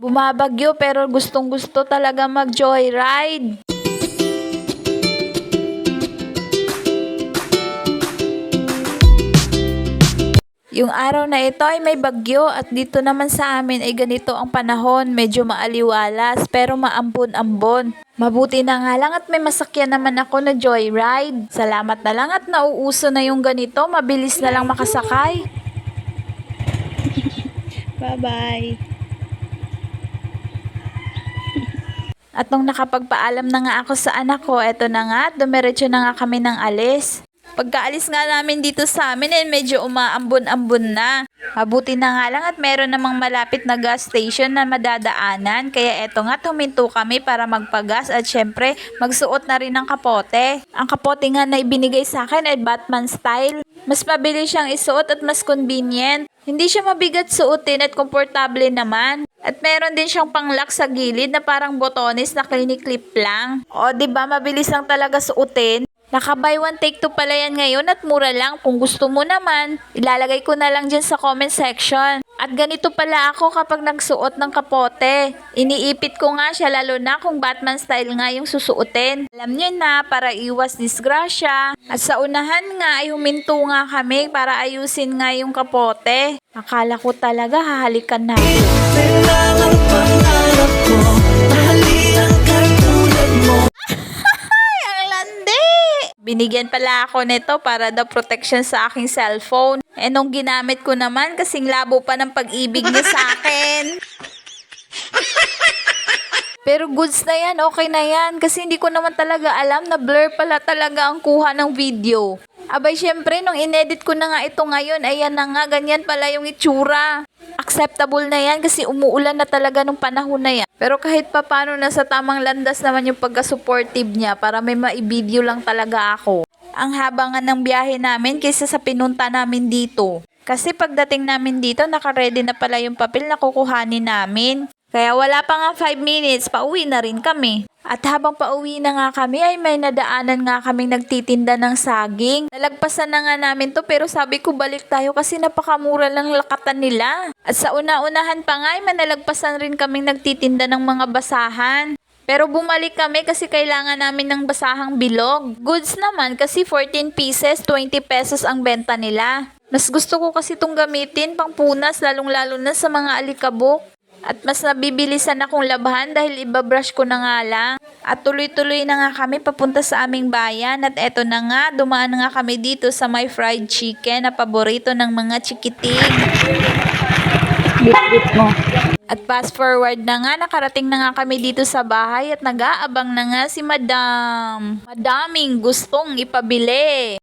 Bumabagyo pero gustong gusto talaga mag-joyride. Yung araw na ito ay may bagyo at dito naman sa amin ay ganito ang panahon, medyo maaliwalas pero maambon-ambon. Mabuti na nga lang at may masakyan naman ako na joyride. Salamat na lang at nauuso na yung ganito, mabilis na lang makasakay. Bye-bye. At nung nakapagpaalam na nga ako sa anak ko, eto na nga, dumiretso na nga kami ng alis. Pagkaalis nga namin dito sa amin ay medyo umaambon-ambon na. Mabuti na nga lang at meron namang malapit na gas station na madadaanan. Kaya eto nga, tuminto kami para magpagas at syempre magsuot na rin ng kapote. Ang kapote nga na ibinigay sa akin ay Batman style. Mas mabilis siyang isuot at mas convenient. Hindi siya mabigat suotin at komportable naman. At meron din siyang pang-lock sa gilid na parang botones na clip lang. O, diba mabilis lang talaga suotin? Naka buy one take two pala yan ngayon at mura lang. Kung gusto mo naman, ilalagay ko na lang dyan sa comment section. At ganito pala ako kapag nagsuot ng kapote. Iniipit ko nga siya lalo na kung Batman style nga yung susuotin. Alam nyo na, para iwas disgrasya. At sa unahan nga ay huminto nga kami para ayusin nga yung kapote. Akala ko talaga hahalikan na ako. Kailangan pangarap ko, mahalin ka tulad mo. Binigyan pala ako nito para daw protection sa aking cellphone. Eh nung ginamit ko naman, kasing labo pa ng pag-ibig niya sa akin. Pero goods na yan, okay na yan. Kasi hindi ko naman talaga alam na blur pala talaga ang kuha ng video. Abay syempre, nung inedit ko na nga ito ngayon, ayan na nga, ganyan pala yung itsura. Acceptable na yan kasi umuulan na talaga nung panahon na yan. Pero kahit pa paano nasa tamang landas naman yung pagka-supportive niya para may ma-video lang talaga ako. Ang haba nga ng biyahe namin kaysa sa pinunta namin dito. Kasi pagdating namin dito, naka-ready na pala yung papel na kukuhanin namin. Kaya wala pa nga 5 minutes, pauwi na rin kami. At habang pauwi na nga kami ay may nadaanan nga kaming nagtitinda ng saging. Nalagpasan na nga namin to pero sabi ko balik tayo kasi napakamura lang lakatan nila. At sa una-unahan pa nga ay manalagpasan rin kaming nagtitinda ng mga basahan. Pero bumalik kami kasi kailangan namin ng basahang bilog. Goods naman kasi 14 pieces, 20 pesos ang benta nila. Mas gusto ko kasi itong gamitin pang punas lalong-lalo na sa mga alikabok. At mas nabibilisan akong labhan dahil ibabrush ko na nga lang. At tuloy-tuloy na nga kami papunta sa aming bayan. At eto na nga, dumaan na nga kami dito sa may fried chicken na paborito ng mga chikiting. Bit mo. At fast forward na nga, nakarating na nga kami dito sa bahay at nag-aabang na nga si Madam. Madaming gustong ipabili.